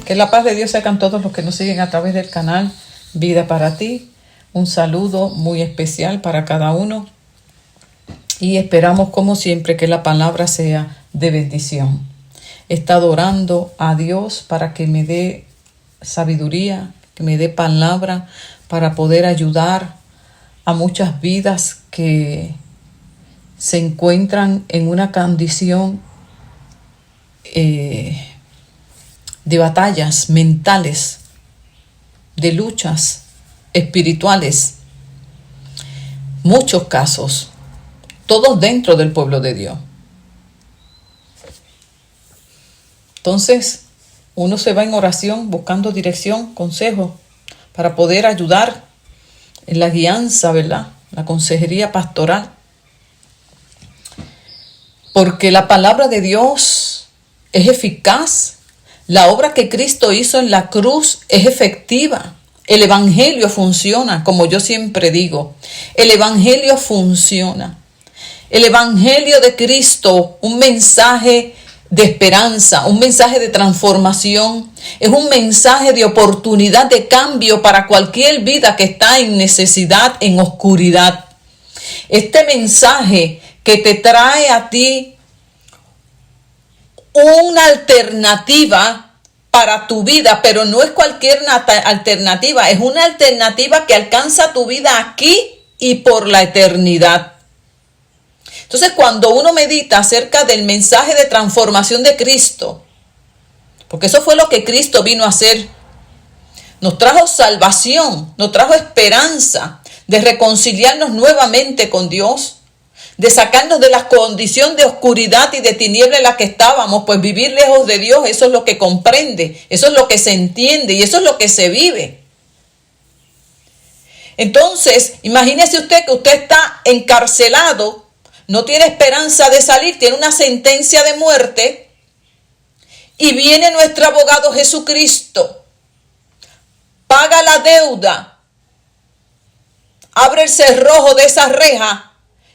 Que la paz de Dios sea con todos los que nos siguen a través del canal Vida para Ti. Un saludo muy especial para cada uno. Y esperamos, como siempre, que la palabra sea de bendición. He estado orando a Dios para que me dé sabiduría, que me dé palabra para poder ayudar a muchas vidas que se encuentran en una condición de batallas mentales, de luchas espirituales. Muchos casos, todos dentro del pueblo de Dios. Entonces, uno se va en oración buscando dirección, consejo, para poder ayudar en la guianza, ¿verdad? La consejería pastoral. Porque la palabra de Dios es eficaz. La obra que Cristo hizo en la cruz es efectiva. El evangelio funciona, como yo siempre digo. El evangelio funciona. El evangelio de Cristo, un mensaje de esperanza, un mensaje de transformación, es un mensaje de oportunidad de cambio para cualquier vida que está en necesidad, en oscuridad. Este mensaje que te trae a ti una alternativa para tu vida, pero no es cualquier alternativa, es una alternativa que alcanza tu vida aquí y por la eternidad. Entonces, cuando uno medita acerca del mensaje de transformación de Cristo, porque eso fue lo que Cristo vino a hacer, nos trajo salvación, nos trajo esperanza de reconciliarnos nuevamente con Dios, de sacarnos de la condición de oscuridad y de tiniebla en la que estábamos, pues vivir lejos de Dios, eso es lo que comprende, eso es lo que se entiende y eso es lo que se vive. Entonces, imagínese usted que usted está encarcelado, no tiene esperanza de salir, tiene una sentencia de muerte, y viene nuestro abogado Jesucristo, paga la deuda, abre el cerrojo de esa reja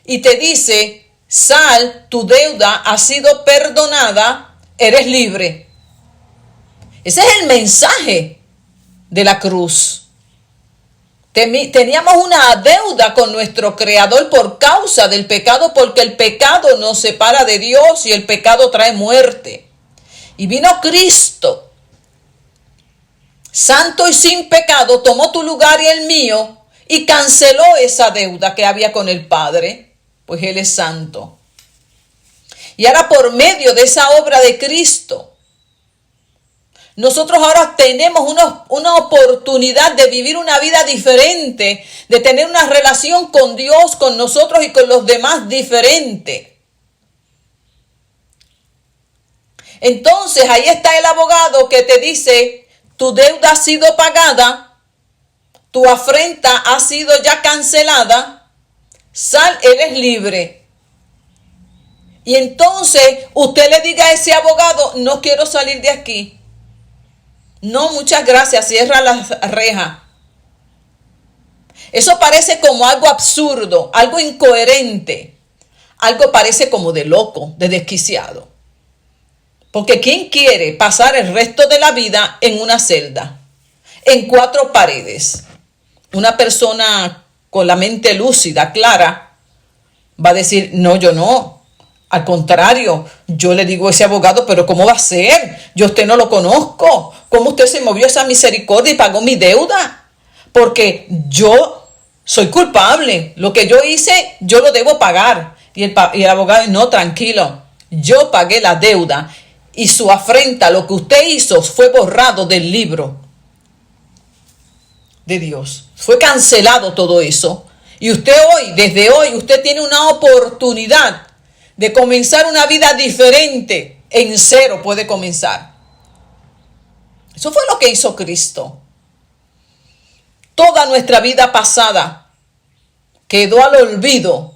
y te dice: sal, tu deuda ha sido perdonada, eres libre. Ese es el mensaje de la cruz. Teníamos una deuda con nuestro Creador por causa del pecado, porque el pecado nos separa de Dios y el pecado trae muerte. Y vino Cristo, santo y sin pecado, tomó tu lugar y el mío y canceló esa deuda que había con el Padre, pues Él es santo. Y ahora, por medio de esa obra de Cristo, nosotros ahora tenemos una oportunidad de vivir una vida diferente, de tener una relación con Dios, con nosotros y con los demás diferente. Entonces ahí está el abogado que te dice: tu deuda ha sido pagada, tu afrenta ha sido ya cancelada, sal, eres libre. Y entonces usted le diga a ese abogado: no quiero salir de aquí. No, muchas gracias, cierra la reja. Eso parece como algo absurdo, algo incoherente. Algo parece como de loco, de desquiciado. Porque ¿quién quiere pasar el resto de la vida en una celda, en 4 paredes? Una persona con la mente lúcida, clara, va a decir: no, yo no. Al contrario, yo le digo a ese abogado: pero ¿cómo va a ser? Yo a usted no lo conozco. ¿Cómo usted se movió esa misericordia y pagó mi deuda? Porque yo soy culpable. Lo que yo hice, yo lo debo pagar. Y el abogado: no, tranquilo. Yo pagué la deuda y su afrenta, lo que usted hizo, fue borrado del libro de Dios. Fue cancelado todo eso. Y usted hoy, desde hoy, usted tiene una oportunidad de comenzar una vida diferente. En cero puede comenzar. Eso fue lo que hizo Cristo. Toda nuestra vida pasada quedó al olvido.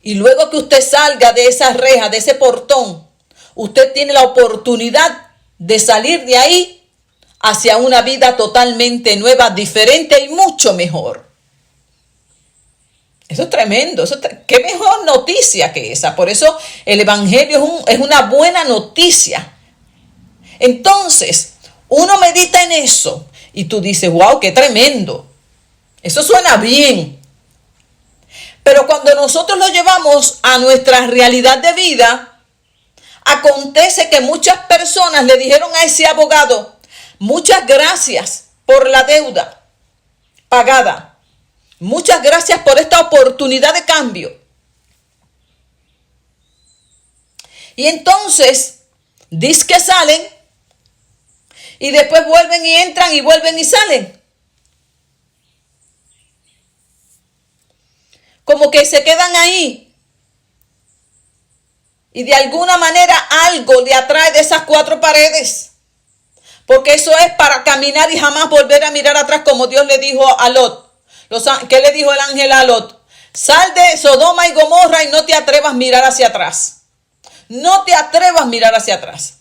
Y luego que usted salga de esa reja, de ese portón, usted tiene la oportunidad de salir de ahí hacia una vida totalmente nueva, diferente y mucho mejor. Eso es tremendo. ¿Qué mejor noticia que esa? Por eso el evangelio es una buena noticia. Entonces, Uno medita en eso y tú dices, wow, qué tremendo. Eso suena bien. Pero cuando nosotros lo llevamos a nuestra realidad de vida, acontece que muchas personas le dijeron a ese abogado, muchas gracias por la deuda pagada. Muchas gracias por esta oportunidad de cambio. Y entonces, dice que salen y después vuelven y entran y vuelven y salen. Como que se quedan ahí. Y de alguna manera algo le atrae de esas cuatro paredes. Porque eso es para caminar y jamás volver a mirar atrás, como Dios le dijo a Lot. ¿Qué le dijo el ángel a Lot? Sal de Sodoma y Gomorra y no te atrevas a mirar hacia atrás. No te atrevas a mirar hacia atrás.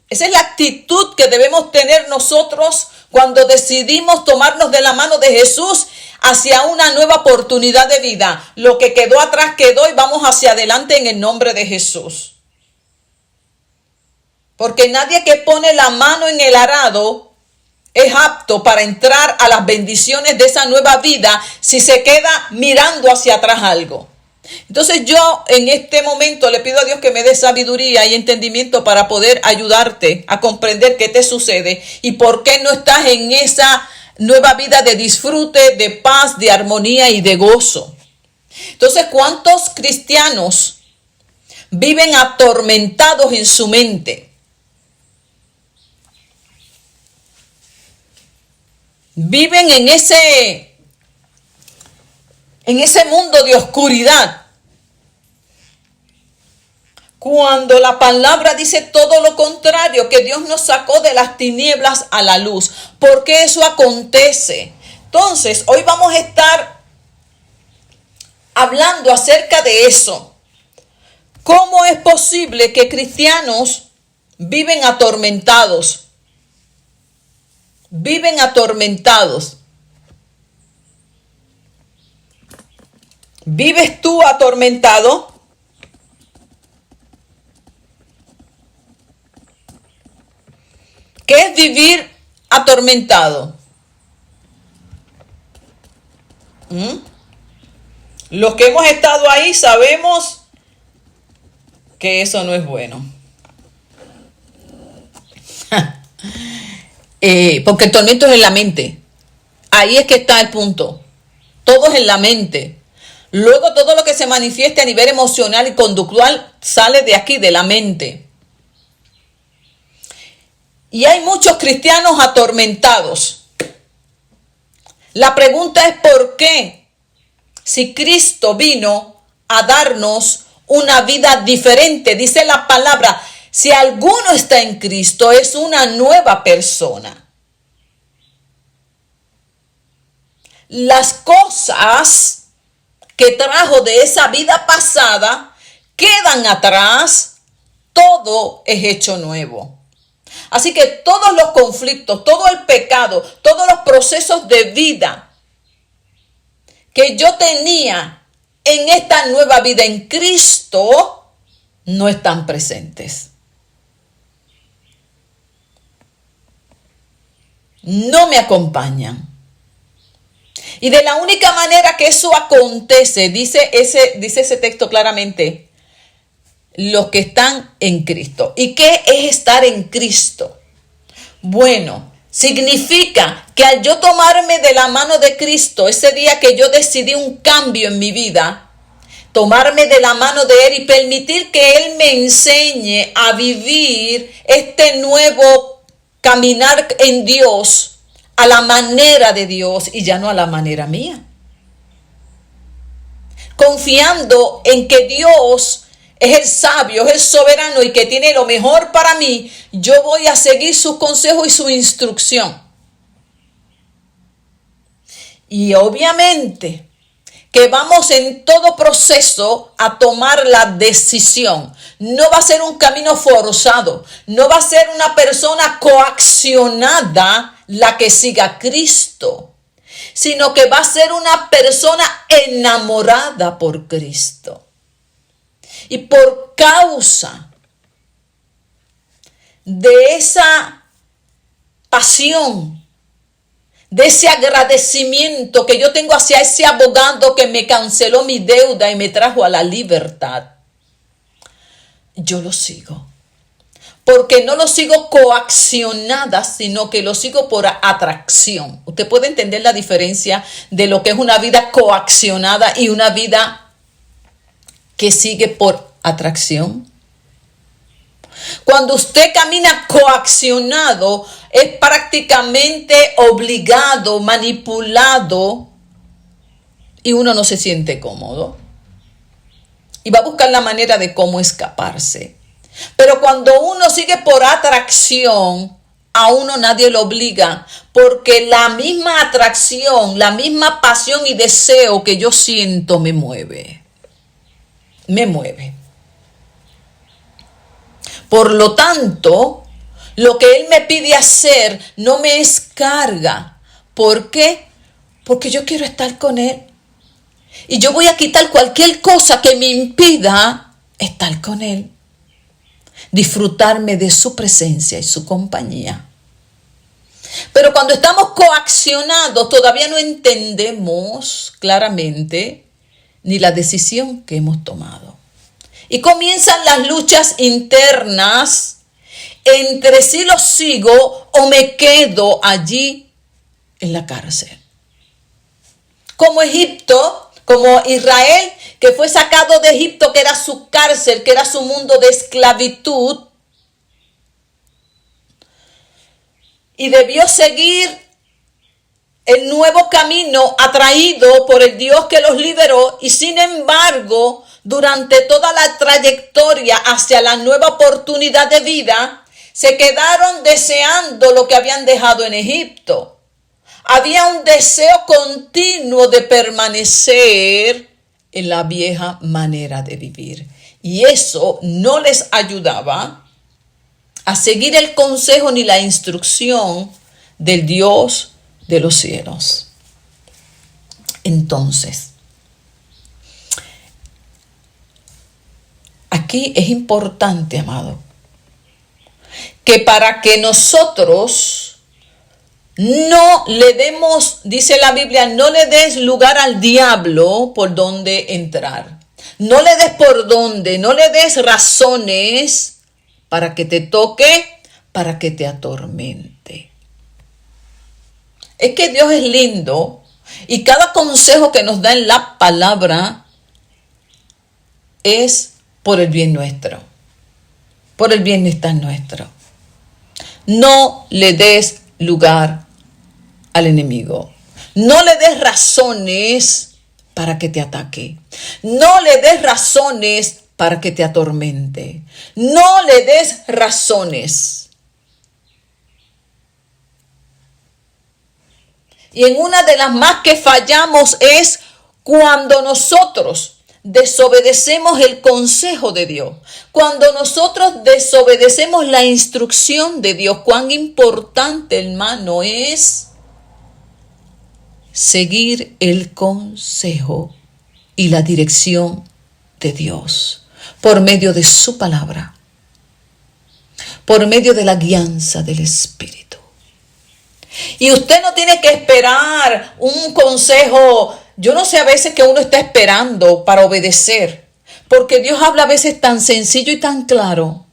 Esa es la actitud que debemos tener nosotros cuando decidimos tomarnos de la mano de Jesús hacia una nueva oportunidad de vida. Lo que quedó atrás quedó y vamos hacia adelante en el nombre de Jesús. Porque nadie que pone la mano en el arado es apto para entrar a las bendiciones de esa nueva vida si se queda mirando hacia atrás algo. Entonces yo en este momento le pido a Dios que me dé sabiduría y entendimiento para poder ayudarte a comprender qué te sucede y por qué no estás en esa nueva vida de disfrute, de paz, de armonía y de gozo. Entonces, ¿cuántos cristianos viven atormentados en su mente? Viven en ese mundo de oscuridad. Cuando la palabra dice todo lo contrario, que Dios nos sacó de las tinieblas a la luz. ¿Por qué eso acontece? Entonces, hoy vamos a estar hablando acerca de eso. ¿Cómo es posible que cristianos viven atormentados? Viven atormentados. ¿Vives tú atormentado? ¿Qué es vivir atormentado? Los que hemos estado ahí sabemos que eso no es bueno. Porque el tormento es en la mente. Ahí es que está el punto. Todo es en la mente. Luego todo lo que se manifiesta a nivel emocional y conductual sale de aquí, de la mente. Y hay muchos cristianos atormentados. La pregunta es ¿por qué? Si Cristo vino a darnos una vida diferente, dice la palabra, si alguno está en Cristo es una nueva persona. Las cosas que trajo de esa vida pasada quedan atrás, todo es hecho nuevo. Así que todos los conflictos, todo el pecado, todos los procesos de vida que yo tenía en esta nueva vida en Cristo no están presentes. No me acompañan. Y de la única manera que eso acontece, dice ese texto claramente, los que están en Cristo. ¿Y qué es estar en Cristo? Bueno, significa que al yo tomarme de la mano de Cristo, ese día que yo decidí un cambio en mi vida, tomarme de la mano de Él y permitir que Él me enseñe a vivir este nuevo caminar en Dios a la manera de Dios y ya no a la manera mía. Confiando en que Dios es el sabio, es el soberano y que tiene lo mejor para mí, yo voy a seguir sus consejos y su instrucción. Y obviamente que vamos en todo proceso a tomar la decisión. No va a ser un camino forzado, no va a ser una persona coaccionada la que siga a Cristo, sino que va a ser una persona enamorada por Cristo. Y por causa de esa pasión, de ese agradecimiento que yo tengo hacia ese abogado que me canceló mi deuda y me trajo a la libertad, yo lo sigo. Porque no lo sigo coaccionada, sino que lo sigo por atracción. Usted puede entender la diferencia de lo que es una vida coaccionada y una vida que sigue por atracción. Cuando usted camina coaccionado, es prácticamente obligado, manipulado, y uno no se siente cómodo. Y va a buscar la manera de cómo escaparse. Pero cuando uno sigue por atracción, a uno nadie lo obliga, porque la misma atracción, la misma pasión y deseo que yo siento me mueve. Me mueve. Por lo tanto, lo que Él me pide hacer no me es carga. ¿Por qué? Porque yo quiero estar con Él. Y yo voy a quitar cualquier cosa que me impida estar con Él. Disfrutarme de su presencia y su compañía. Pero cuando estamos coaccionados, todavía no entendemos claramente ni la decisión que hemos tomado. Y comienzan las luchas internas entre si lo sigo o me quedo allí en la cárcel. Como Egipto, como Israel, que fue sacado de Egipto, que era su cárcel, que era su mundo de esclavitud, y debió seguir el nuevo camino atraído por el Dios que los liberó, y sin embargo, durante toda la trayectoria hacia la nueva oportunidad de vida, se quedaron deseando lo que habían dejado en Egipto. Había un deseo continuo de permanecer en la vieja manera de vivir. Y eso no les ayudaba a seguir el consejo ni la instrucción del Dios de los cielos. Entonces, aquí es importante, amado, que para que nosotros no le demos, dice la Biblia, no le des lugar al diablo por donde entrar. No le des por donde, no le des razones para que te toque, para que te atormente. Es que Dios es lindo y cada consejo que nos da en la palabra es por el bien nuestro, por el bienestar nuestro. No le des lugar al enemigo. No le des razones para que te ataque. No le des razones para que te atormente. No le des razones. Y en una de las más que fallamos es cuando nosotros desobedecemos el consejo de Dios. Cuando nosotros desobedecemos la instrucción de Dios. Cuán importante, hermano, es seguir el consejo y la dirección de Dios por medio de su palabra, por medio de la guianza del Espíritu. Y usted no tiene que esperar un consejo. Yo no sé a veces que uno está esperando para obedecer, porque Dios habla a veces tan sencillo y tan claro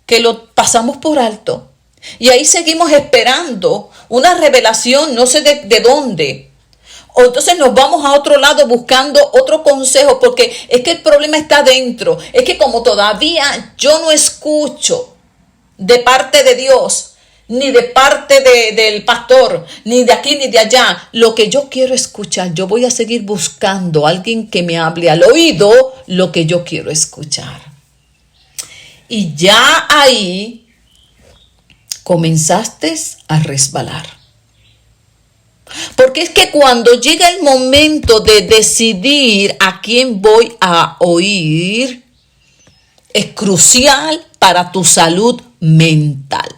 que lo pasamos por alto. Y ahí seguimos esperando una revelación, no sé de dónde. O entonces nos vamos a otro lado buscando otro consejo, porque es que el problema está dentro. Es que como todavía yo no escucho de parte de Dios, ni de parte del pastor, ni de aquí ni de allá, lo que yo quiero escuchar, yo voy a seguir buscando a alguien que me hable al oído lo que yo quiero escuchar. Y ya ahí comenzaste a resbalar. Porque es que cuando llega el momento de decidir a quién voy a oír, es crucial para tu salud mental.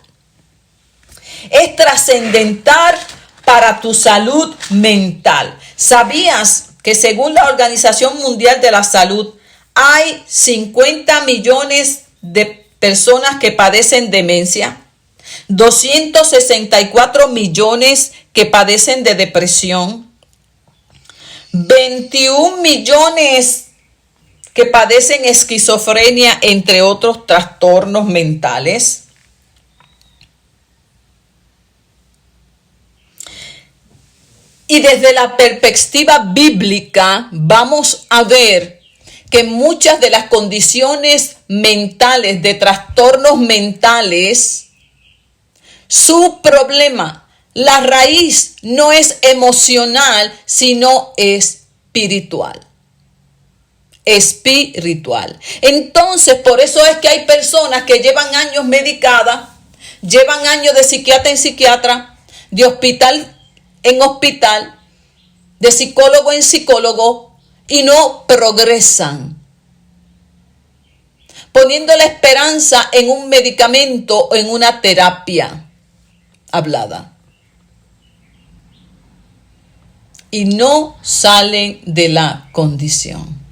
Es trascendental para tu salud mental. ¿Sabías que según la Organización Mundial de la Salud hay 50 millones de personas que padecen demencia, 264 millones que padecen de depresión, 21 millones que padecen esquizofrenia, entre otros trastornos mentales. Y desde la perspectiva bíblica vamos a ver que muchas de las condiciones mentales, de trastornos mentales, su problema, la raíz no es emocional, sino espiritual. Espiritual. Entonces, por eso es que hay personas que llevan años medicadas, llevan años de psiquiatra en psiquiatra, de hospital en hospital, de psicólogo en psicólogo, y no progresan, poniendo la esperanza en un medicamento o en una terapia hablada, y no salen de la condición.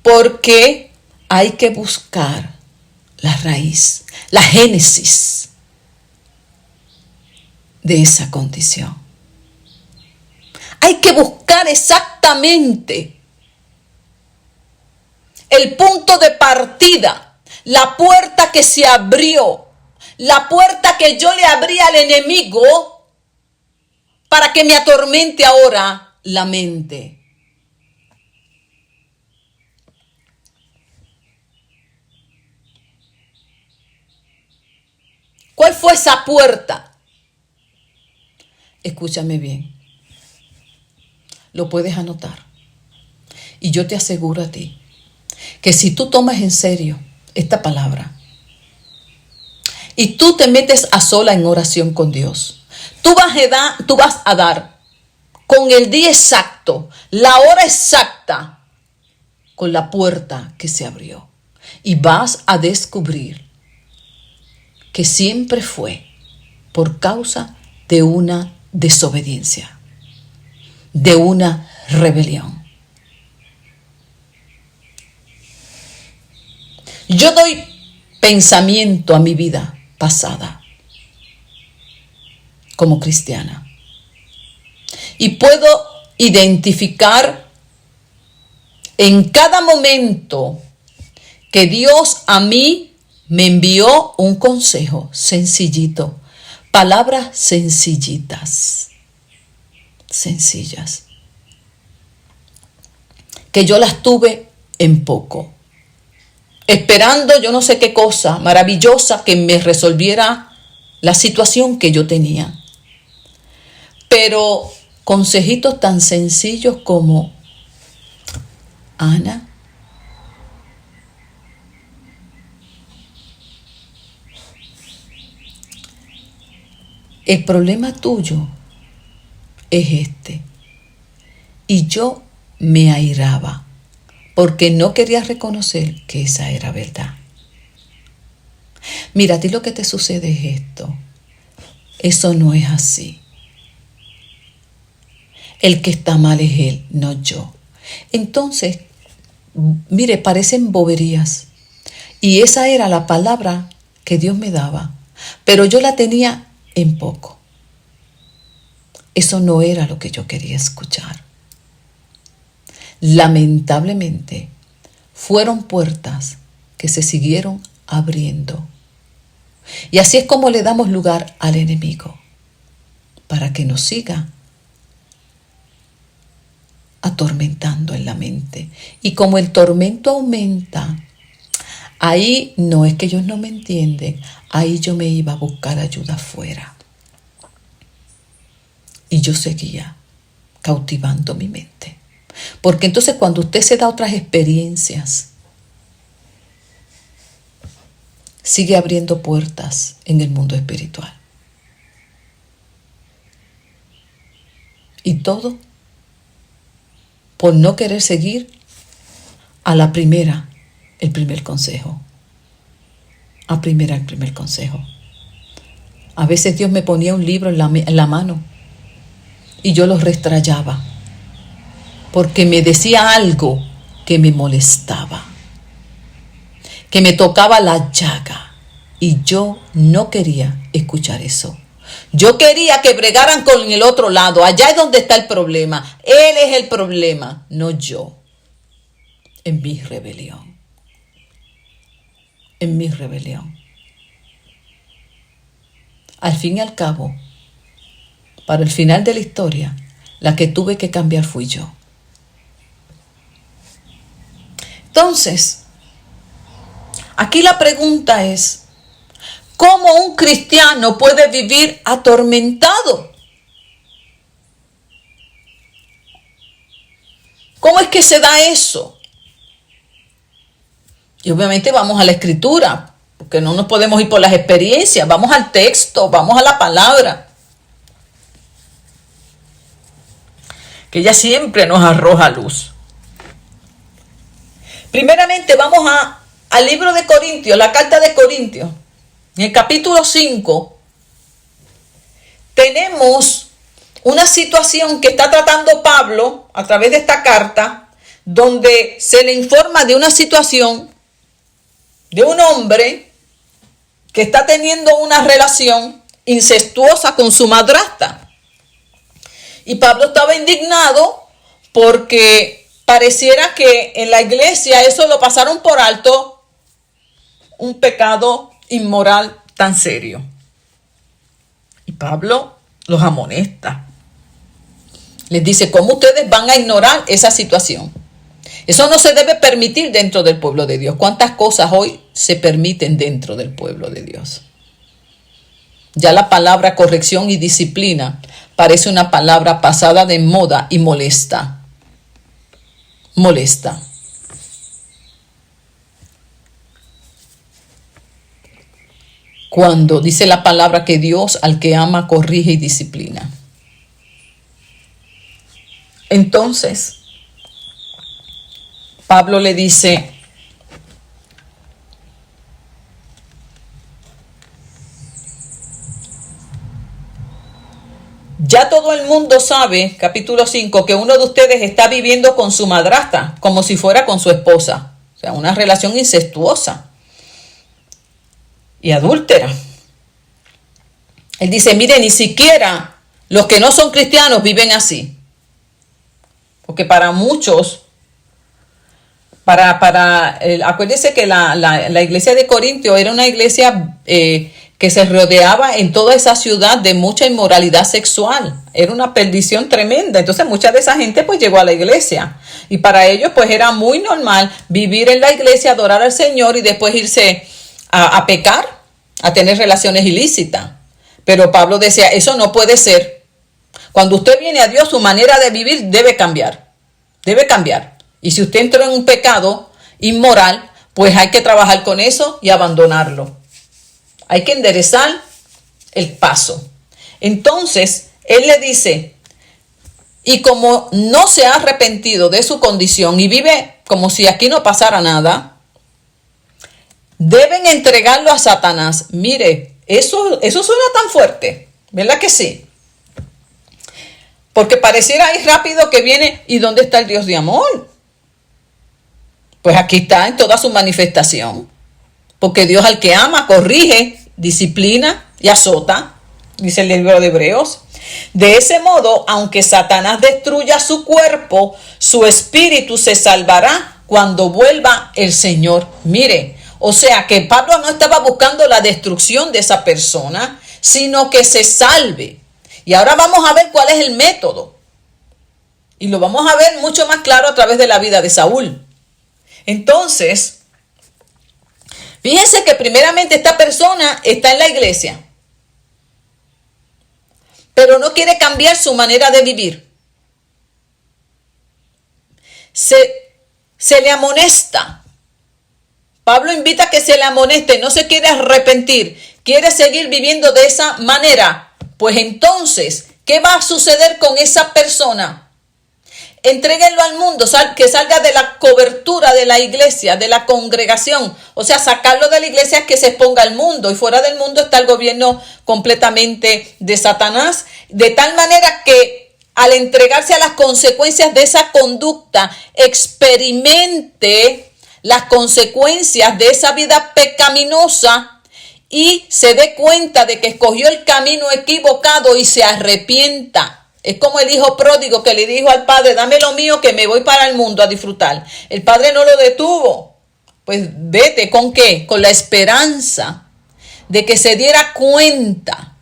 Porque hay que buscar la raíz, la génesis de esa condición. Hay que buscar exactamente el punto de partida, la puerta que se abrió, la puerta que yo le abrí al enemigo para que me atormente ahora la mente. ¿Cuál fue esa puerta? Escúchame bien. Lo puedes anotar. Y yo te aseguro a ti que si tú tomas en serio esta palabra y tú te metes a sola en oración con Dios, tú vas a dar con el día exacto, la hora exacta, con la puerta que se abrió. Y vas a descubrir que siempre fue por causa de una desobediencia, de una rebelión. Yo doy pensamiento a mi vida pasada como cristiana y puedo identificar en cada momento que Dios a mí me envió un consejo sencillito, palabras sencillitas, sencillas, que yo las tuve en poco, esperando yo no sé qué cosa maravillosa que me resolviera la situación que yo tenía. Pero consejitos tan sencillos como: Ana, el problema tuyo es este. Y yo me airaba porque no quería reconocer que esa era verdad. Mira, a ti lo que te sucede es esto. Eso no es así. El que está mal es él, no yo. Entonces, mire, parecen boberías. Y esa era la palabra que Dios me daba. Pero yo la tenía en poco. Eso no era lo que yo quería escuchar. Lamentablemente, fueron puertas que se siguieron abriendo. Y así es como le damos lugar al enemigo, para que nos siga atormentando en la mente. Y como el tormento aumenta, ahí no es que ellos no me entienden, ahí yo me iba a buscar ayuda afuera. Y yo seguía cautivando mi mente. Porque entonces cuando usted se da otras experiencias, sigue abriendo puertas en el mundo espiritual. Y todo por no querer seguir a la primera, el primer consejo. El primer consejo. A veces Dios me ponía un libro en la mano y yo lo restrayaba. porque me decía algo que me molestaba, que me tocaba la llaga, y yo no quería escuchar eso. Yo quería que bregaran con el otro lado. Allá es donde está el problema. Él es el problema, no yo. En mi rebelión. En mi rebelión. Al fin y al cabo, para el final de la historia, la que tuve que cambiar fui yo. Entonces, aquí la pregunta es, ¿cómo un cristiano puede vivir atormentado? ¿Cómo es que se da eso? Y obviamente vamos a la escritura, porque no nos podemos ir por las experiencias, vamos al texto, vamos a la palabra, que ella siempre nos arroja luz. Primeramente vamos al libro de Corintios, la carta de Corintios. En el capítulo 5 tenemos una situación que está tratando Pablo a través de esta carta, donde se le informa de una situación de un hombre que está teniendo una relación incestuosa con su madrastra. Y Pablo estaba indignado porque pareciera que en la iglesia eso lo pasaron por alto, un pecado inmoral tan serio. Y Pablo los amonesta. Les dice, ¿cómo ustedes van a ignorar esa situación? Eso no se debe permitir dentro del pueblo de Dios. ¿Cuántas cosas hoy se permiten dentro del pueblo de Dios? Ya la palabra corrección y disciplina parece una palabra pasada de moda y molesta. Molesta. Cuando dice la palabra que Dios al que ama corrige y disciplina. Entonces, Pablo le dice, ya todo el mundo sabe, capítulo 5, que uno de ustedes está viviendo con su madrastra como si fuera con su esposa. O sea, una relación incestuosa y adúltera. Él dice, mire, ni siquiera los que no son cristianos viven así. Porque para muchos, acuérdense que la iglesia de Corintio era una iglesia que se rodeaba en toda esa ciudad de mucha inmoralidad sexual. Era una perdición tremenda. Entonces mucha de esa gente pues llegó a la iglesia. Y para ellos pues era muy normal vivir en la iglesia, adorar al Señor y después irse a pecar, a tener relaciones ilícitas. Pero Pablo decía, eso no puede ser. Cuando usted viene a Dios, su manera de vivir debe cambiar. Debe cambiar. Y si usted entró en un pecado inmoral, pues hay que trabajar con eso y abandonarlo. Hay que enderezar el paso. Entonces, él le dice, y como no se ha arrepentido de su condición y vive como si aquí no pasara nada, deben entregarlo a Satanás. Mire, eso suena tan fuerte, ¿verdad que sí? Porque pareciera ahí rápido que viene, ¿y dónde está el Dios de amor? Pues aquí está en toda su manifestación. Porque Dios al que ama, corrige, disciplina y azota, dice el libro de Hebreos. De ese modo, aunque Satanás destruya su cuerpo, su espíritu se salvará cuando vuelva el Señor. Mire, o sea que Pablo no estaba buscando la destrucción de esa persona, sino que se salve. Y ahora vamos a ver cuál es el método. Y lo vamos a ver mucho más claro a través de la vida de Saúl. Entonces, fíjense que primeramente esta persona está en la iglesia, pero no quiere cambiar su manera de vivir. Se le amonesta. Pablo invita a que se le amoneste, no se quiere arrepentir, quiere seguir viviendo de esa manera. Pues entonces, ¿qué va a suceder con esa persona? Entréguenlo al mundo, que salga de la cobertura de la iglesia, de la congregación. O sea, sacarlo de la iglesia, que se exponga al mundo. Y fuera del mundo está el gobierno completamente de Satanás. De tal manera que al entregarse a las consecuencias de esa conducta, experimente las consecuencias de esa vida pecaminosa y se dé cuenta de que escogió el camino equivocado y se arrepienta. Es como el hijo pródigo que le dijo al padre, dame lo mío que me voy para el mundo a disfrutar. El padre no lo detuvo. Pues vete, ¿con qué? Con la esperanza de que se diera cuenta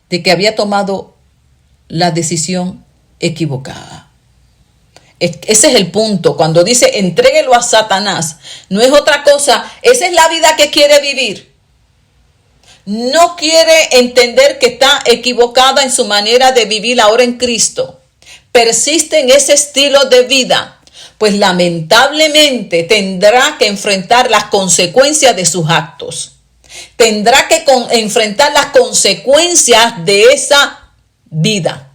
de que había tomado la decisión equivocada. Ese es el punto. Cuando dice entréguelo a Satanás, no es otra cosa. Esa es la vida que quiere vivir. No quiere entender que está equivocada en su manera de vivir ahora en Cristo. Persiste en ese estilo de vida, pues lamentablemente tendrá que enfrentar las consecuencias de sus actos. Tendrá que enfrentar las consecuencias de esa vida.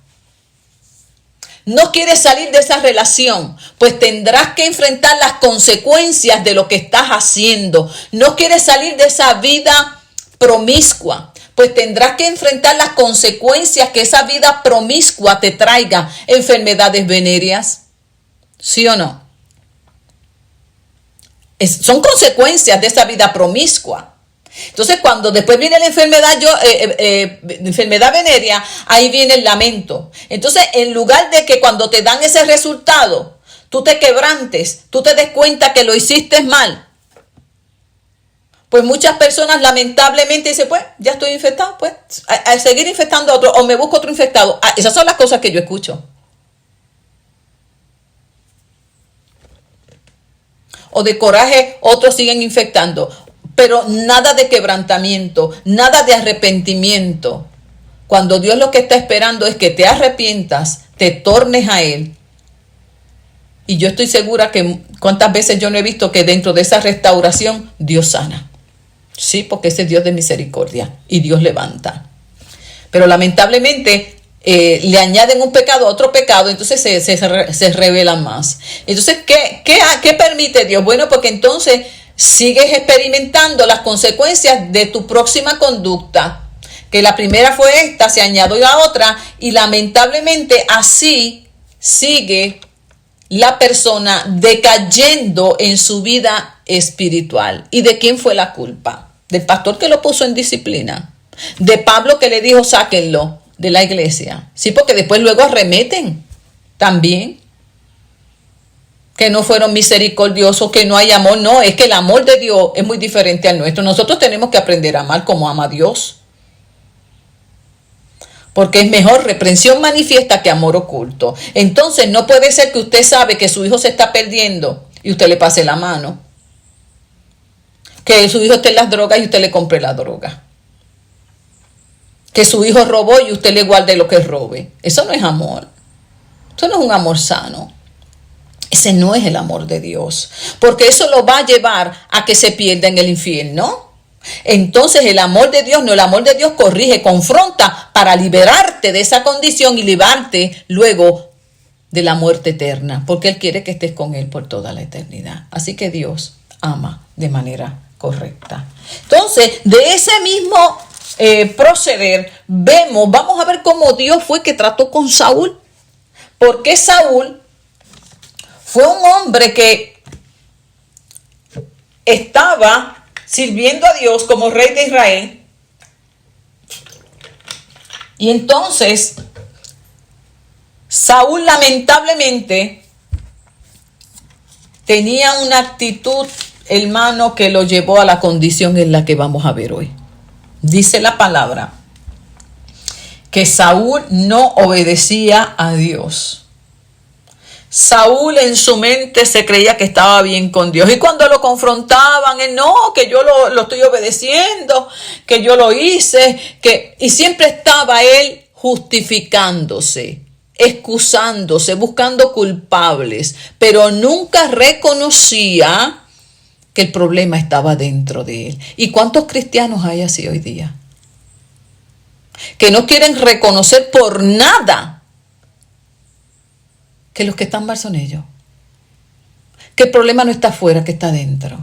No quieres salir de esa relación, pues tendrás que enfrentar las consecuencias de lo que estás haciendo. No quieres salir de esa vida promiscua, pues tendrás que enfrentar las consecuencias que esa vida promiscua te traiga. Enfermedades venéreas, ¿sí o no? Son consecuencias de esa vida promiscua. Entonces, cuando después viene la enfermedad venérea, ahí viene el lamento. Entonces, en lugar de que cuando te dan ese resultado, tú te quebrantes, tú te des cuenta que lo hiciste mal, pues muchas personas lamentablemente dicen, pues, ya estoy infectado, pues, a seguir infectando a otro, o me busco otro infectado. Esas son las cosas que yo escucho. O de coraje, otros siguen infectando. Pero nada de quebrantamiento, nada de arrepentimiento. Cuando Dios lo que está esperando es que te arrepientas, te tornes a Él. Y yo estoy segura que cuántas veces yo no he visto que dentro de esa restauración Dios sana. Sí, porque ese es Dios de misericordia y Dios levanta. Pero lamentablemente le añaden un pecado a otro pecado, entonces se revelan más. Entonces, ¿qué permite Dios? Bueno, porque entonces sigues experimentando las consecuencias de tu próxima conducta, que la primera fue esta, se añadió la otra, y lamentablemente así sigue la persona decayendo en su vida espiritual. ¿Y de quién fue la culpa? Del pastor que lo puso en disciplina, de Pablo que le dijo sáquenlo de la iglesia. Sí, porque después luego arremeten también, que no fueron misericordiosos, que no hay amor. No, es que el amor de Dios es muy diferente al nuestro. Nosotros tenemos que aprender a amar como ama Dios, porque es mejor reprensión manifiesta que amor oculto. Entonces no puede ser que usted sabe que su hijo se está perdiendo y usted le pase la mano, que su hijo esté en las drogas y usted le compre la droga, que su hijo robó y usted le guarde lo que robe. Eso no es amor. Eso no es un amor sano. Ese no es el amor de Dios, porque eso lo va a llevar a que se pierda en el infierno. Entonces el amor de Dios, no, el amor de Dios corrige, confronta para liberarte de esa condición y librarte luego de la muerte eterna, porque Él quiere que estés con Él por toda la eternidad. Así que Dios ama de manera correcta. Entonces, de ese mismo proceder, vamos a ver cómo Dios fue que trató con Saúl, porque Saúl fue un hombre que estaba sirviendo a Dios como rey de Israel. Y entonces, Saúl lamentablemente tenía una actitud, hermano, que lo llevó a la condición en la que vamos a ver hoy. Dice la palabra que Saúl no obedecía a Dios. Saúl en su mente se creía que estaba bien con Dios. Y cuando lo confrontaban, él no, que yo lo estoy obedeciendo, que yo lo hice, y siempre estaba él justificándose, excusándose, buscando culpables, pero nunca reconocía que el problema estaba dentro de él. ¿Y cuántos cristianos hay así hoy día? Que no quieren reconocer por nada que los que están mal son ellos, que el problema no está afuera, que está dentro.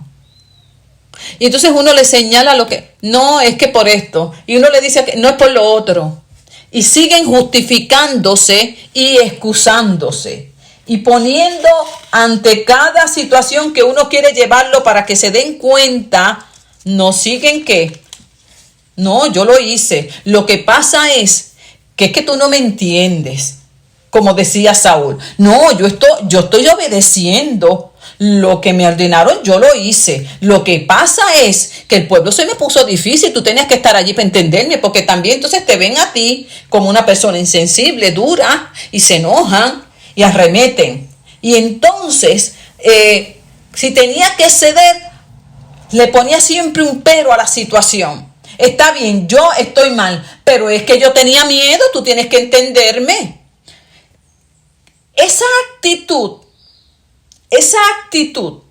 Y entonces uno le señala lo que, no, es que por esto, y uno le dice que no es por lo otro. y siguen justificándose y excusándose y poniendo ante cada situación que uno quiere llevarlo para que se den cuenta, no siguen que, no, yo lo hice. Lo que pasa es que tú no me entiendes, como decía Saúl. No, yo estoy obedeciendo. Lo que me ordenaron, yo lo hice. Lo que pasa es que el pueblo se me puso difícil. Tú tenías que estar allí para entenderme, porque también entonces te ven a ti como una persona insensible, dura, y se enojan y arremeten. Y entonces, si tenía que ceder, le ponía siempre un pero a la situación. Está bien, yo estoy mal, pero es que yo tenía miedo, tú tienes que entenderme. Esa actitud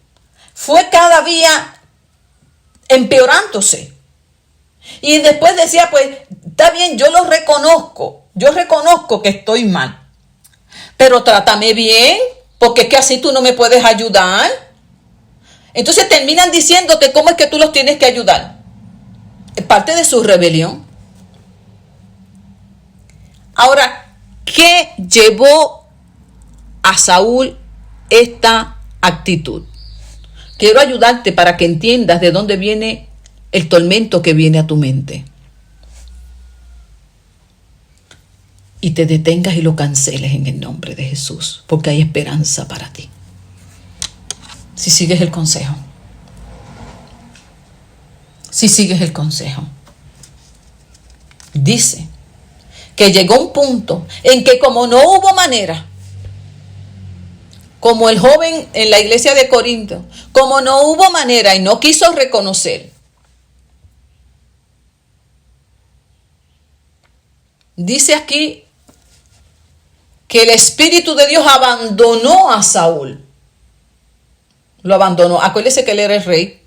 fue cada día empeorándose. Y después decía, pues, está bien, yo reconozco que estoy mal, pero trátame bien, porque es que así tú no me puedes ayudar. Entonces terminan diciéndote cómo es que tú los tienes que ayudar. Es parte de su rebelión. Ahora, ¿qué llevó a Saúl esta actitud? Quiero ayudarte para que entiendas de dónde viene el tormento que viene a tu mente. Y te detengas y lo canceles en el nombre de Jesús, porque hay esperanza para ti. Si sigues el consejo. Dice que llegó un punto en que como no hubo manera, como el joven en la iglesia de Corinto, como no hubo manera y no quiso reconocer, dice aquí que el Espíritu de Dios abandonó a Saúl. Lo abandonó. Acuérdese que él era el rey.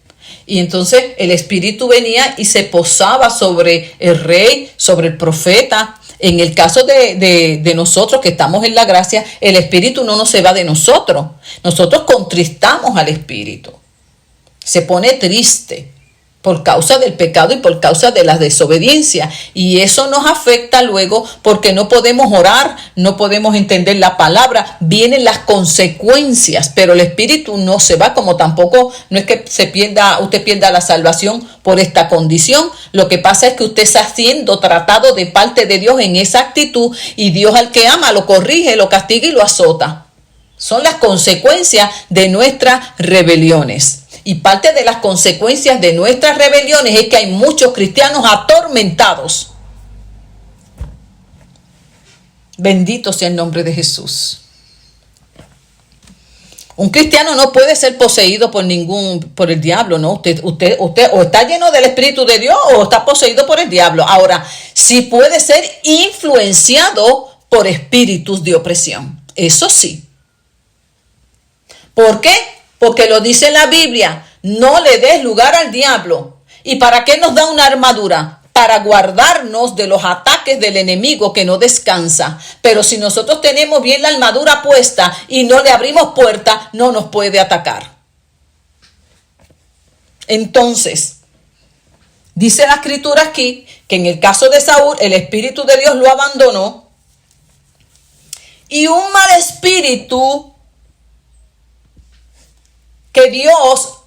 Y entonces el Espíritu venía y se posaba sobre el rey, sobre el profeta. En el caso de nosotros que estamos en la gracia, el Espíritu no se va de nosotros. Nosotros contristamos al Espíritu. Se pone triste por causa del pecado y por causa de la desobediencia. Y eso nos afecta luego porque no podemos orar, no podemos entender la palabra. Vienen las consecuencias, pero el Espíritu no se va, como tampoco no es que usted pierda la salvación por esta condición. Lo que pasa es que usted está siendo tratado de parte de Dios en esa actitud y Dios al que ama lo corrige, lo castiga y lo azota. Son las consecuencias de nuestras rebeliones. Y parte de las consecuencias de nuestras rebeliones es que hay muchos cristianos atormentados. Bendito sea el nombre de Jesús. Un cristiano no puede ser poseído por el diablo, ¿no? Usted o está lleno del Espíritu de Dios o está poseído por el diablo. Ahora, sí puede ser influenciado por espíritus de opresión. Eso sí. ¿Por qué? Porque lo dice la Biblia, no le des lugar al diablo. ¿Y para qué nos da una armadura? Para guardarnos de los ataques del enemigo que no descansa. Pero si nosotros tenemos bien la armadura puesta y no le abrimos puerta, no nos puede atacar. Entonces, dice la escritura aquí que en el caso de Saúl, el Espíritu de Dios lo abandonó y un mal espíritu que Dios,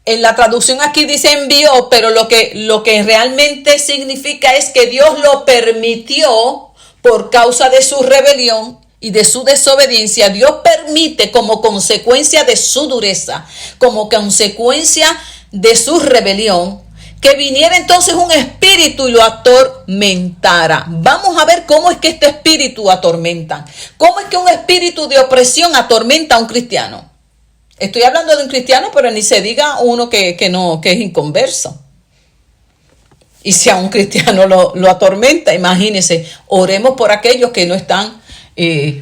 en la traducción aquí dice envió, pero lo que realmente significa es que Dios lo permitió por causa de su rebelión y de su desobediencia. Dios permite como consecuencia de su dureza, como consecuencia de su rebelión, que viniera entonces un espíritu y lo atormentara. Vamos a ver cómo es que este espíritu atormenta. ¿Cómo es que un espíritu de opresión atormenta a un cristiano? Estoy hablando de un cristiano, pero ni se diga uno que es inconverso. Y si a un cristiano lo atormenta, imagínense, oremos por aquellos que no están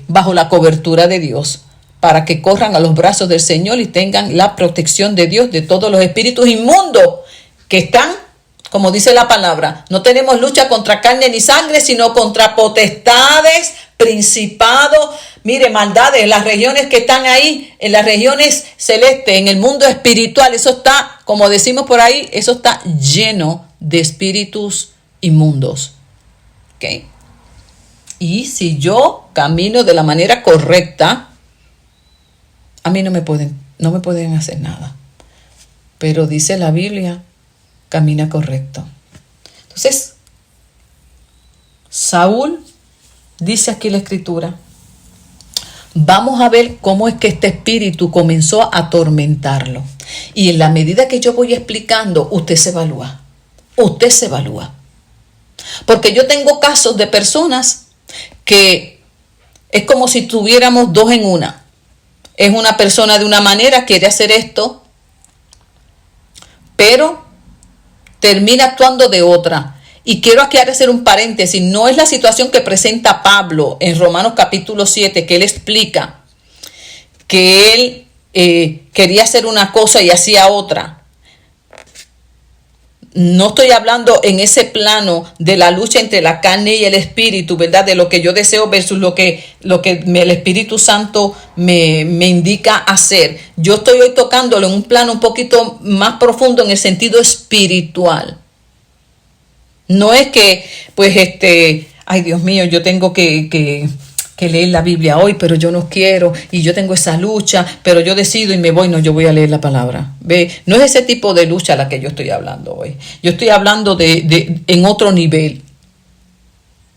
bajo la cobertura de Dios, para que corran a los brazos del Señor y tengan la protección de Dios de todos los espíritus inmundos que están, como dice la palabra, no tenemos lucha contra carne ni sangre, sino contra potestades, principados, mire, maldades, las regiones que están ahí, en las regiones celestes, en el mundo espiritual, eso está, como decimos por ahí, eso está lleno de espíritus inmundos. ¿Okay? Y si yo camino de la manera correcta, a mí no me pueden hacer nada. Pero dice la Biblia, camina correcto. Entonces, Saúl, dice aquí la Escritura, vamos a ver cómo es que este espíritu comenzó a atormentarlo. Y en la medida que yo voy explicando, usted se evalúa. Usted se evalúa. Porque yo tengo casos de personas que es como si tuviéramos dos en una. Es una persona de una manera, quiere hacer esto, pero termina actuando de otra. Y quiero aquí hacer un paréntesis, no es la situación que presenta Pablo en Romanos capítulo 7, que él explica que él quería hacer una cosa y hacía otra. No estoy hablando en ese plano de la lucha entre la carne y el espíritu, ¿verdad? De lo que yo deseo versus lo que el Espíritu Santo me indica hacer. Yo estoy hoy tocándolo en un plano un poquito más profundo en el sentido espiritual. No es que, pues, ay Dios mío, yo tengo que leer la Biblia hoy, pero yo no quiero, y yo tengo esa lucha, pero yo decido y me voy, no, yo voy a leer la palabra. ¿Ve? No es ese tipo de lucha a la que yo estoy hablando hoy. Yo estoy hablando en otro nivel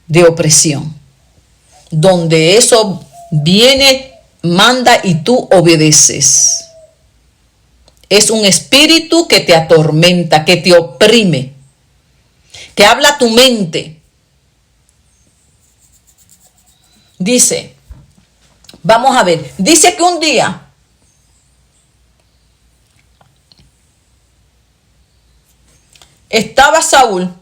de opresión, donde eso viene, manda y tú obedeces. Es un espíritu que te atormenta, que te oprime, que habla tu mente. Dice, vamos a ver, dice que un día estaba Saúl,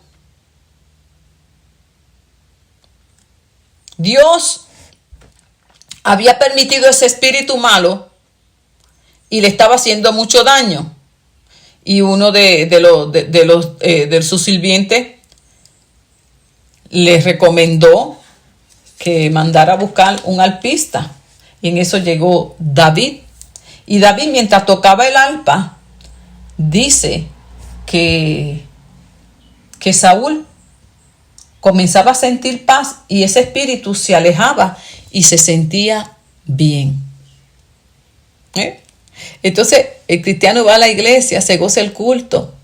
Dios había permitido ese espíritu malo y le estaba haciendo mucho daño. Y uno de sus sirvientes le recomendó que mandara a buscar un arpista. Y en eso llegó David. Y David, mientras tocaba el arpa, dice que Saúl comenzaba a sentir paz y ese espíritu se alejaba y se sentía bien. Entonces el cristiano va a la iglesia, se goza el culto.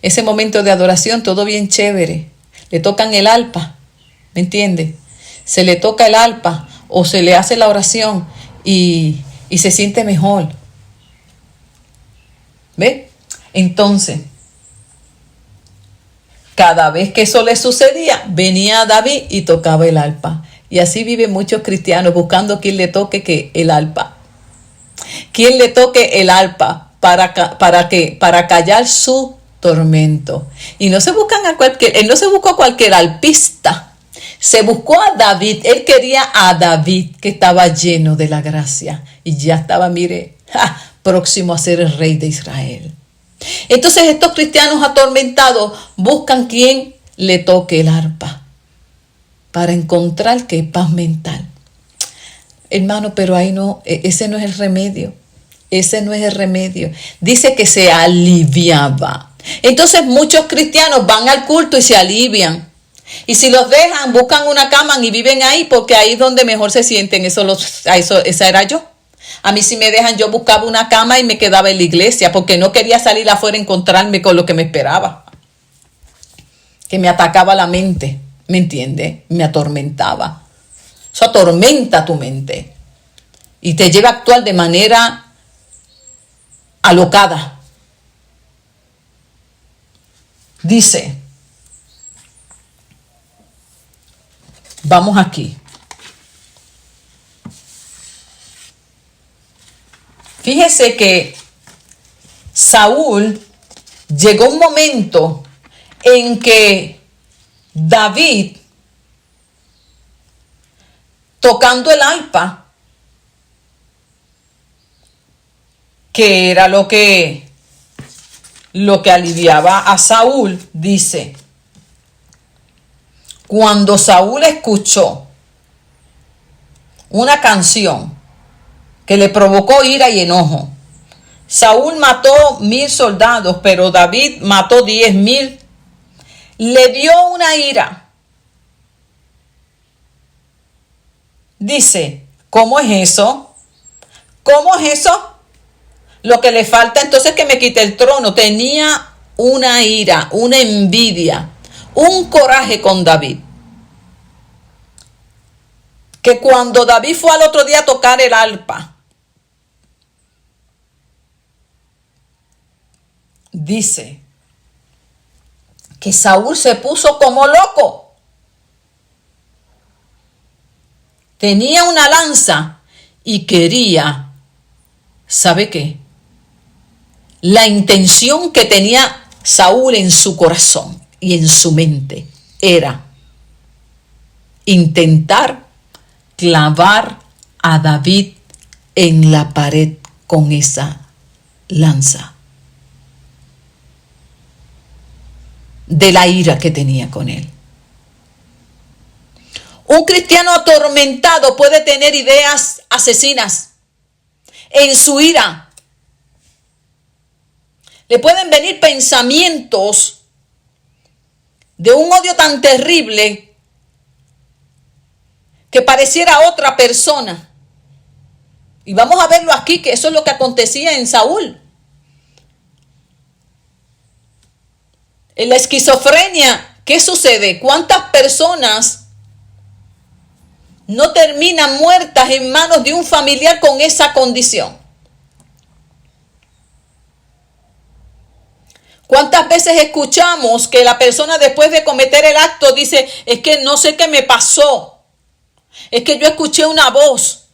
Ese momento de adoración, todo bien chévere. Le tocan el arpa, ¿me entiende? Se le toca el arpa o se le hace la oración y se siente mejor. ¿Ve? Entonces, cada vez que eso le sucedía, venía David y tocaba el arpa. Y así viven muchos cristianos buscando quien le toque el arpa. Quien le toque el arpa para callar su tormento. Y no se buscan él no se buscó a cualquier arpista. Se buscó a David. Él quería a David, que estaba lleno de la gracia. Y ya estaba, mire, próximo a ser el rey de Israel. Entonces estos cristianos atormentados buscan quien le toque el arpa para encontrar que paz mental. Hermano, pero ahí no, ese no es el remedio. Ese no es el remedio. Dice que se aliviaba. Entonces muchos cristianos van al culto y se alivian. Y si los dejan, buscan una cama y viven ahí porque ahí es donde mejor se sienten. Esa era yo. A mí si me dejan, yo buscaba una cama y me quedaba en la iglesia porque no quería salir afuera a encontrarme con lo que me esperaba. Que me atacaba la mente, ¿me entiende? Me atormentaba. Eso atormenta tu mente y te lleva a actuar de manera alocada. Dice, vamos aquí. Fíjese que Saúl llegó un momento en que David, tocando el arpa, que era lo que aliviaba a Saúl, dice, cuando Saúl escuchó una canción que le provocó ira y enojo, Saúl mató 1,000 soldados, pero David mató 10,000. Le dio una ira Dice, ¿cómo es eso? ¿Cómo es eso? Lo que le falta entonces es que me quite el trono. Tenía una ira, una envidia, un coraje con David. Que cuando David fue al otro día a tocar el arpa, dice que Saúl se puso como loco. Tenía una lanza y quería, ¿sabe qué? La intención que tenía Saúl en su corazón y en su mente era intentar clavar a David en la pared con esa lanza de la ira que tenía con él. Un cristiano atormentado puede tener ideas asesinas en su ira. Le pueden venir pensamientos de un odio tan terrible que pareciera otra persona. Y vamos a verlo aquí, que eso es lo que acontecía en Saúl. En la esquizofrenia, ¿qué sucede? ¿Cuántas personas no terminan muertas en manos de un familiar con esa condición? ¿Cuántas veces escuchamos que la persona después de cometer el acto dice, es que no sé qué me pasó, es que yo escuché una voz?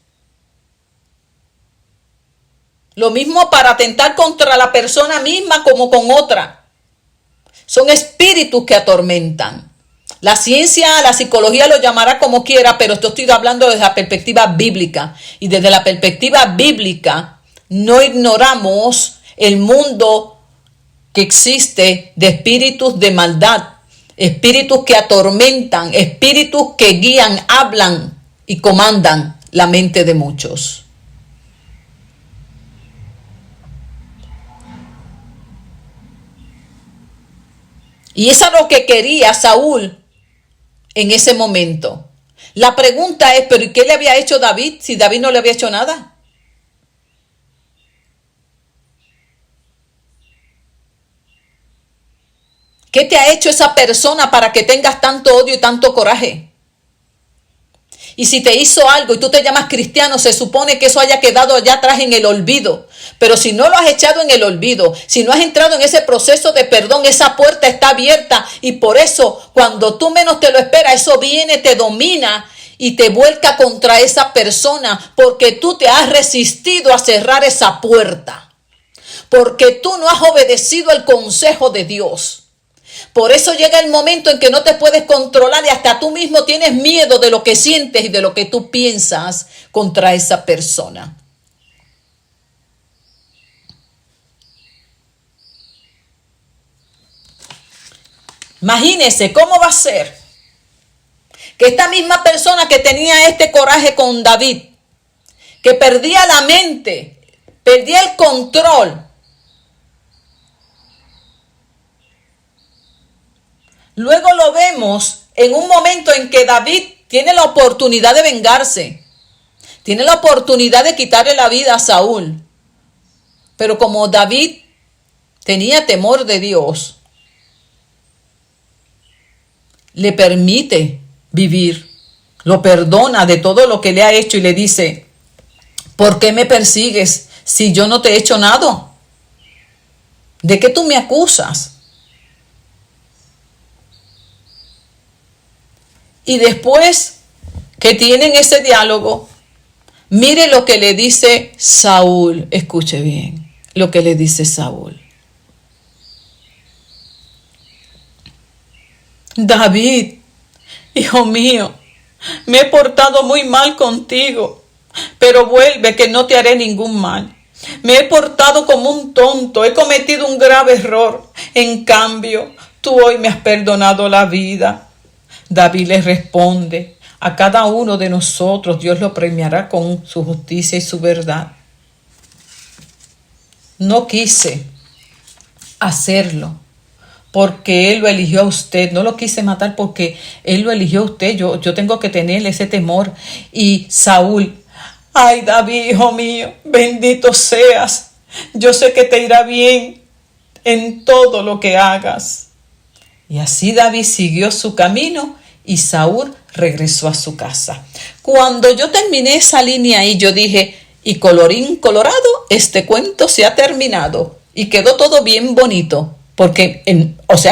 Lo mismo para atentar contra la persona misma como con otra. Son espíritus que atormentan. La ciencia, la psicología lo llamará como quiera, pero esto estoy hablando desde la perspectiva bíblica. Y desde la perspectiva bíblica no ignoramos el mundo que existe de espíritus de maldad, espíritus que atormentan, espíritus que guían, hablan y comandan la mente de muchos. Y eso es lo que quería Saúl en ese momento. La pregunta es, ¿pero y qué le había hecho David si David no le había hecho nada? ¿Qué te ha hecho esa persona para que tengas tanto odio y tanto coraje? Y si te hizo algo y tú te llamas cristiano, se supone que eso haya quedado allá atrás en el olvido. Pero si no lo has echado en el olvido, si no has entrado en ese proceso de perdón, esa puerta está abierta. Y por eso, cuando tú menos te lo esperas, eso viene, te domina y te vuelca contra esa persona. Porque tú te has resistido a cerrar esa puerta. Porque tú no has obedecido el consejo de Dios. Por eso llega el momento en que no te puedes controlar y hasta tú mismo tienes miedo de lo que sientes y de lo que tú piensas contra esa persona. Imagínese cómo va a ser que esta misma persona que tenía este coraje con David, que perdía la mente, perdía el control, luego lo vemos en un momento en que David tiene la oportunidad de vengarse. Tiene la oportunidad de quitarle la vida a Saúl. Pero como David tenía temor de Dios, le permite vivir. Lo perdona de todo lo que le ha hecho y le dice, ¿por qué me persigues si yo no te he hecho nada? ¿De qué tú me acusas? Y después que tienen ese diálogo, mire lo que le dice Saúl. Escuche bien lo que le dice Saúl. David, hijo mío, me he portado muy mal contigo, pero vuelve que no te haré ningún mal. Me he portado como un tonto, he cometido un grave error. En cambio, tú hoy me has perdonado la vida. David le responde, a cada uno de nosotros Dios lo premiará con su justicia y su verdad. No quise hacerlo porque Él lo eligió a usted. No lo quise matar porque Él lo eligió a usted. Yo tengo que tener ese temor. Y Saúl, ay David, hijo mío, bendito seas. Yo sé que te irá bien en todo lo que hagas. Y así David siguió su camino y Saúl regresó a su casa. Cuando yo terminé esa línea ahí, yo dije, y colorín colorado, este cuento se ha terminado. Y quedó todo bien bonito. Porque,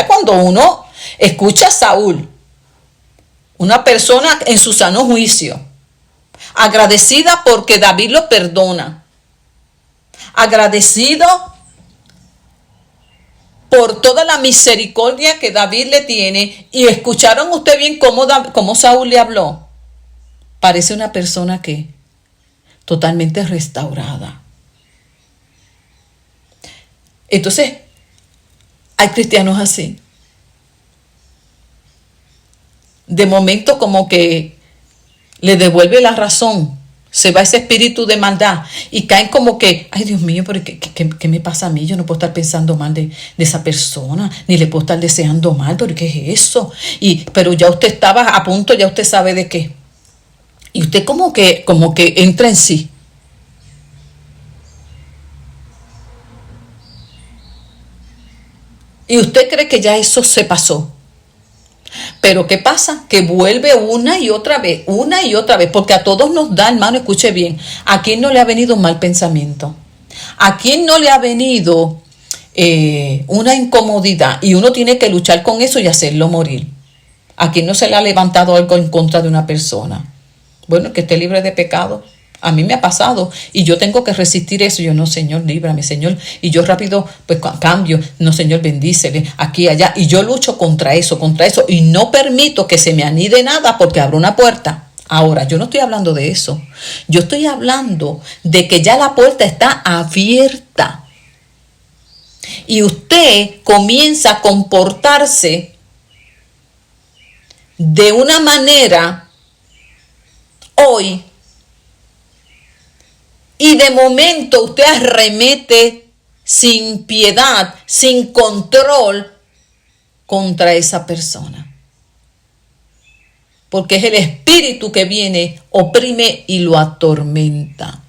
cuando uno escucha a Saúl, una persona en su sano juicio, agradecida porque David lo perdona, agradecido por toda la misericordia que David le tiene, y escucharon usted bien cómo Saúl le habló. Parece una persona que totalmente restaurada. Entonces, hay cristianos así. De momento como que le devuelve la razón. Se va ese espíritu de maldad y caen como que, ay Dios mío, pero ¿qué me pasa a mí? Yo no puedo estar pensando mal de esa persona, ni le puedo estar deseando mal, pero ¿qué es eso? Pero ya usted estaba a punto, ya usted sabe de qué. Y usted como que entra en sí. Y usted cree que ya eso se pasó. Pero ¿qué pasa? Que vuelve una y otra vez, porque a todos nos da, hermano, escuche bien, ¿a quién no le ha venido un mal pensamiento? ¿A quién no le ha venido una incomodidad? Y uno tiene que luchar con eso y hacerlo morir. ¿A quién no se le ha levantado algo en contra de una persona? Bueno, que esté libre de pecado. A mí me ha pasado y yo tengo que resistir eso. Yo, no, Señor, líbrame, Señor. Y yo rápido, pues cambio. No, Señor, bendícele aquí, allá. Y yo lucho contra eso. Y no permito que se me anide nada porque abro una puerta. Ahora, yo no estoy hablando de eso. Yo estoy hablando de que ya la puerta está abierta. Y usted comienza a comportarse de una manera hoy. Y de momento usted arremete sin piedad, sin control contra esa persona. Porque es el espíritu que viene, oprime y lo atormenta.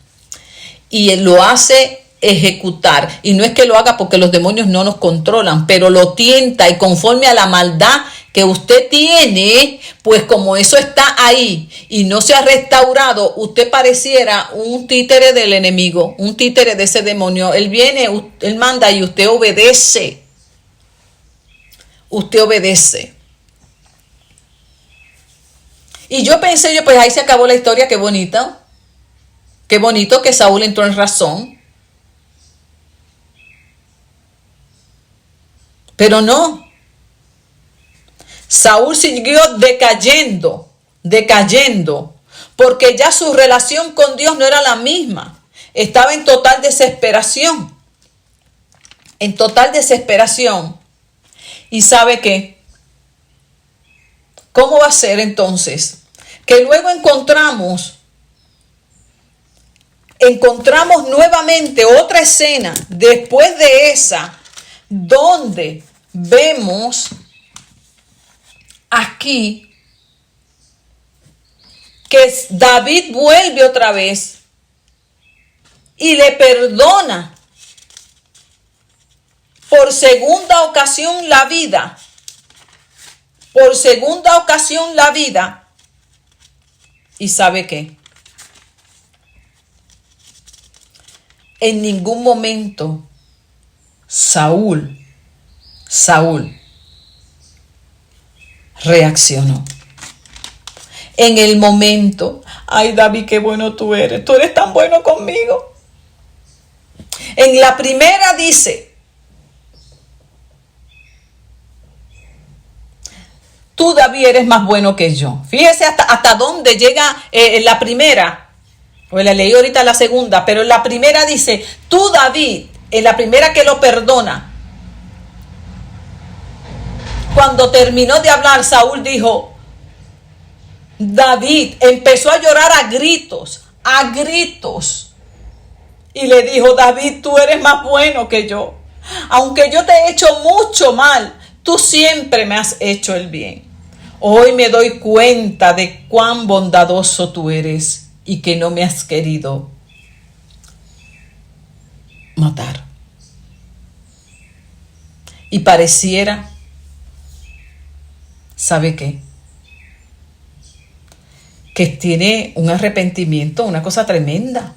Y él lo hace ejecutar. Y no es que lo haga porque los demonios no nos controlan, pero lo tienta y conforme a la maldad que usted tiene, pues como eso está ahí y no se ha restaurado, usted pareciera un títere del enemigo, un títere de ese demonio. Él viene, él manda y usted obedece. Usted obedece. Y yo pensé, pues ahí se acabó la historia, qué bonito. Qué bonito que Saúl entró en razón. Pero no. Saúl siguió decayendo, porque ya su relación con Dios no era la misma. Estaba en total desesperación. ¿Y sabe qué? ¿Cómo va a ser entonces? Que luego encontramos nuevamente otra escena después de esa, donde vemos aquí que David vuelve otra vez y le perdona por segunda ocasión la vida. ¿Y sabe qué? En ningún momento Saúl reaccionó. En el momento, ay David, qué bueno tú eres tan bueno conmigo. En la primera dice, tú David eres más bueno que yo. Fíjese hasta dónde llega la primera. Pues la leí ahorita la segunda, pero en la primera dice, tú David, en la primera que lo perdona. Cuando terminó de hablar, Saúl dijo, David empezó a llorar a gritos. Y le dijo, David, tú eres más bueno que yo. Aunque yo te he hecho mucho mal, Tú siempre me has hecho el bien. Hoy me doy cuenta de cuán bondadoso tú eres y que no me has querido matar. Y pareciera, ¿sabe qué? Que tiene un arrepentimiento, una cosa tremenda.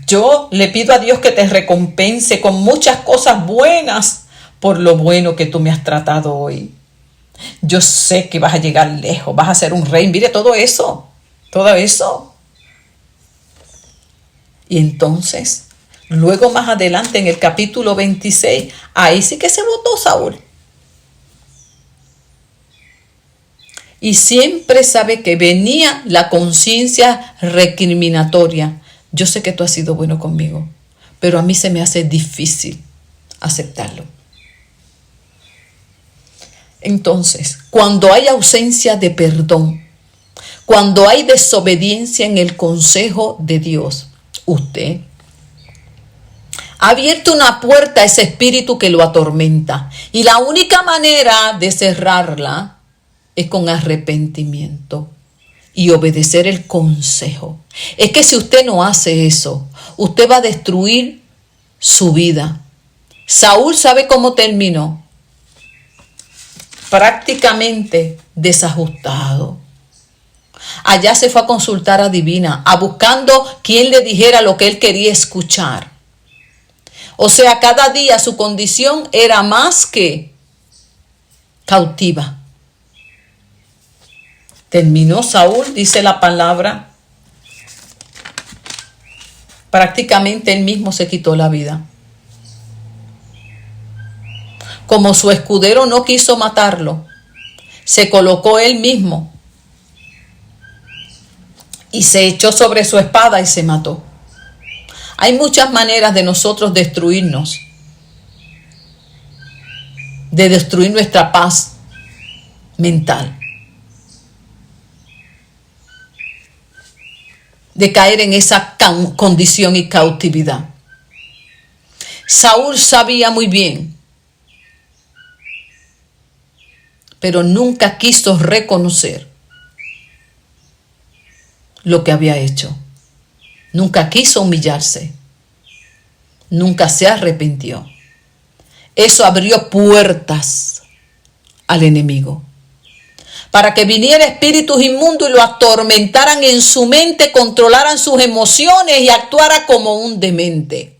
Yo le pido a Dios que te recompense con muchas cosas buenas por lo bueno que tú me has tratado hoy. Yo sé que vas a llegar lejos, vas a ser un rey. Mire todo eso, todo eso. Y entonces, luego más adelante en el capítulo 26, ahí sí que se votó Saúl. Y siempre sabe que venía la conciencia recriminatoria. Yo sé que tú has sido bueno conmigo, pero a mí se me hace difícil aceptarlo. Entonces, cuando hay ausencia de perdón, cuando hay desobediencia en el consejo de Dios, usted ha abierto una puerta a ese espíritu que lo atormenta. Y la única manera de cerrarla es con arrepentimiento y obedecer el consejo. Es que si usted no hace eso, usted va a destruir su vida. Saúl, ¿sabe cómo terminó? Prácticamente desajustado. Allá se fue a consultar a Divina, a buscando quien le dijera lo que él quería escuchar. O sea, cada día su condición era más que cautiva. Terminó Saúl, dice la palabra, prácticamente él mismo se quitó la vida. Como su escudero no quiso matarlo, se colocó él mismo y se echó sobre su espada y se mató. Hay muchas maneras de nosotros destruirnos, de destruir nuestra paz mental, de caer en esa condición y cautividad. Saúl sabía muy bien, pero nunca quiso reconocer lo que había hecho. Nunca quiso humillarse. Nunca se arrepintió. Eso abrió puertas al enemigo, para que viniera espíritus inmundos y lo atormentaran en su mente, controlaran sus emociones y actuara como un demente.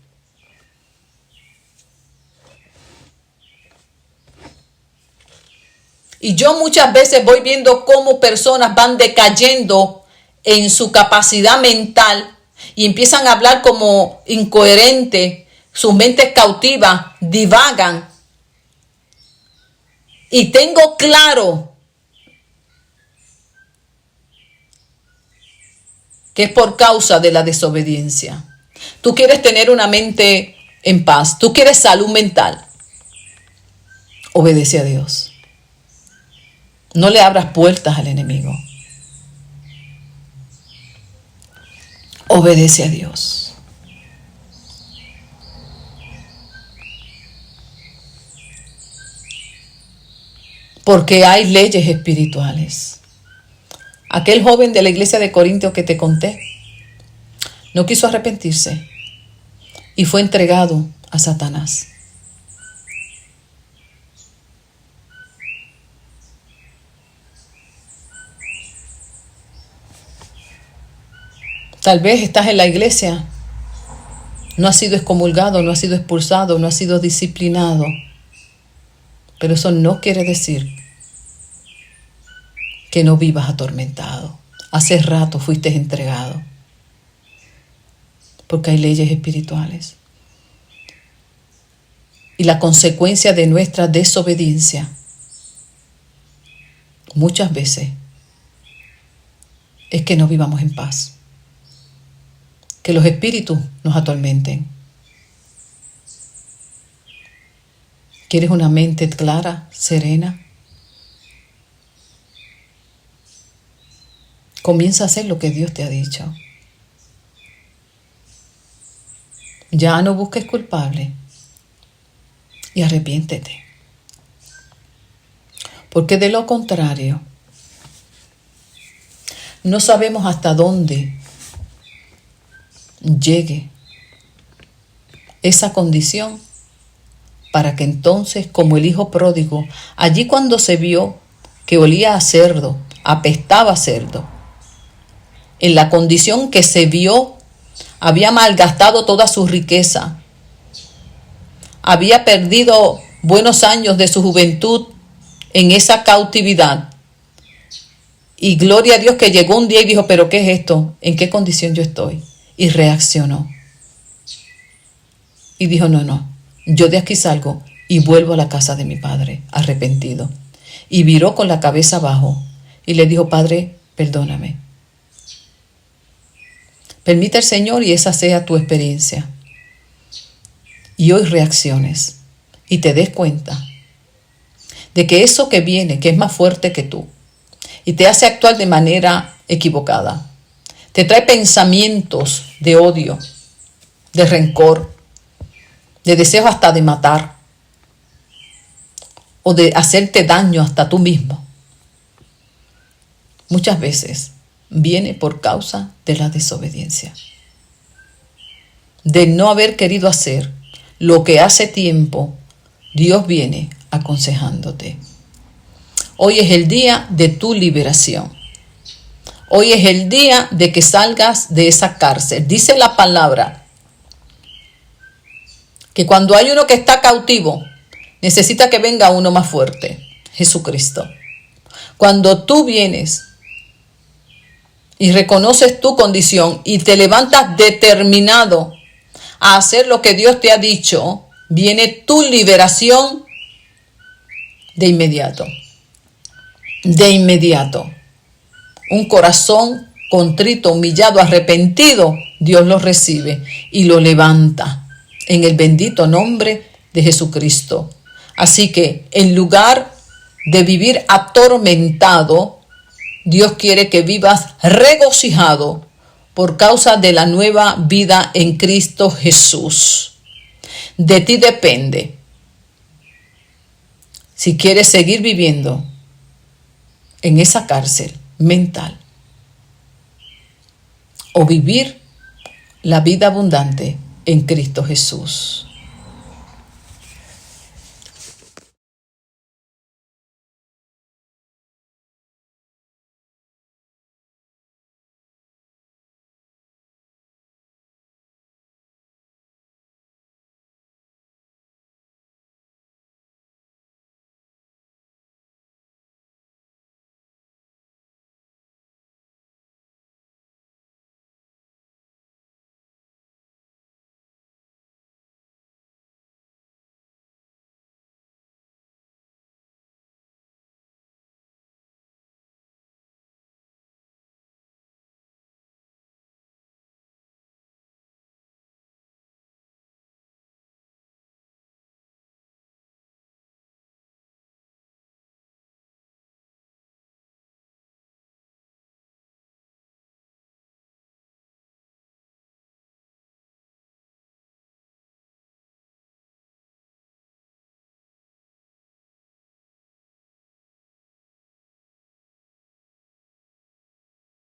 Y yo muchas veces voy viendo cómo personas van decayendo en su capacidad mental y empiezan a hablar como incoherentes, sus mentes cautivas, divagan. Y tengo claro que es por causa de la desobediencia. Tú quieres tener una mente en paz, tú quieres salud mental. Obedece a Dios. No le abras puertas al enemigo. Obedece a Dios. Porque hay leyes espirituales. Aquel joven de la iglesia de Corintios que te conté no quiso arrepentirse y fue entregado a Satanás. Tal vez estás en la iglesia, no has sido excomulgado, no has sido expulsado, no has sido disciplinado, pero eso no quiere decir que no vivas atormentado. Hace rato fuiste entregado, porque hay leyes espirituales. Y la consecuencia de nuestra desobediencia muchas veces es que no vivamos en paz, que los espíritus nos atormenten. ¿Quieres una mente clara, serena? Comienza a hacer lo que Dios te ha dicho. Ya no busques culpable y arrepiéntete. Porque de lo contrario, no sabemos hasta dónde llegue esa condición para que entonces, como el hijo pródigo, allí cuando se vio que olía a cerdo, apestaba a cerdo, en la condición que se vio, había malgastado toda su riqueza, había perdido buenos años de su juventud en esa cautividad. Y gloria a Dios que llegó un día y dijo, ¿pero qué es esto? ¿En qué condición yo estoy? Y reaccionó. Y dijo, no, yo de aquí salgo y vuelvo a la casa de mi padre, arrepentido. Y viró con la cabeza abajo y le dijo, Padre, perdóname. Permite el Señor y esa sea tu experiencia. Y hoy reacciones y te des cuenta de que eso que viene, que es más fuerte que tú, y te hace actuar de manera equivocada, te trae pensamientos de odio, de rencor, de deseos hasta de matar, o de hacerte daño hasta tú mismo. Muchas veces viene por causa de la desobediencia, de no haber querido hacer lo que hace tiempo Dios viene aconsejándote. Hoy es el día de tu liberación. Hoy es el día de que salgas de esa cárcel. Dice la palabra que cuando hay uno que está cautivo, necesita que venga uno más fuerte, Jesucristo. Cuando tú vienes y reconoces tu condición y te levantas determinado a hacer lo que Dios te ha dicho, viene tu liberación de inmediato. De inmediato. Un corazón contrito, humillado, arrepentido, Dios lo recibe y lo levanta en el bendito nombre de Jesucristo. Así que en lugar de vivir atormentado, Dios quiere que vivas regocijado por causa de la nueva vida en Cristo Jesús. De ti depende si quieres seguir viviendo en esa cárcel mental o vivir la vida abundante en Cristo Jesús.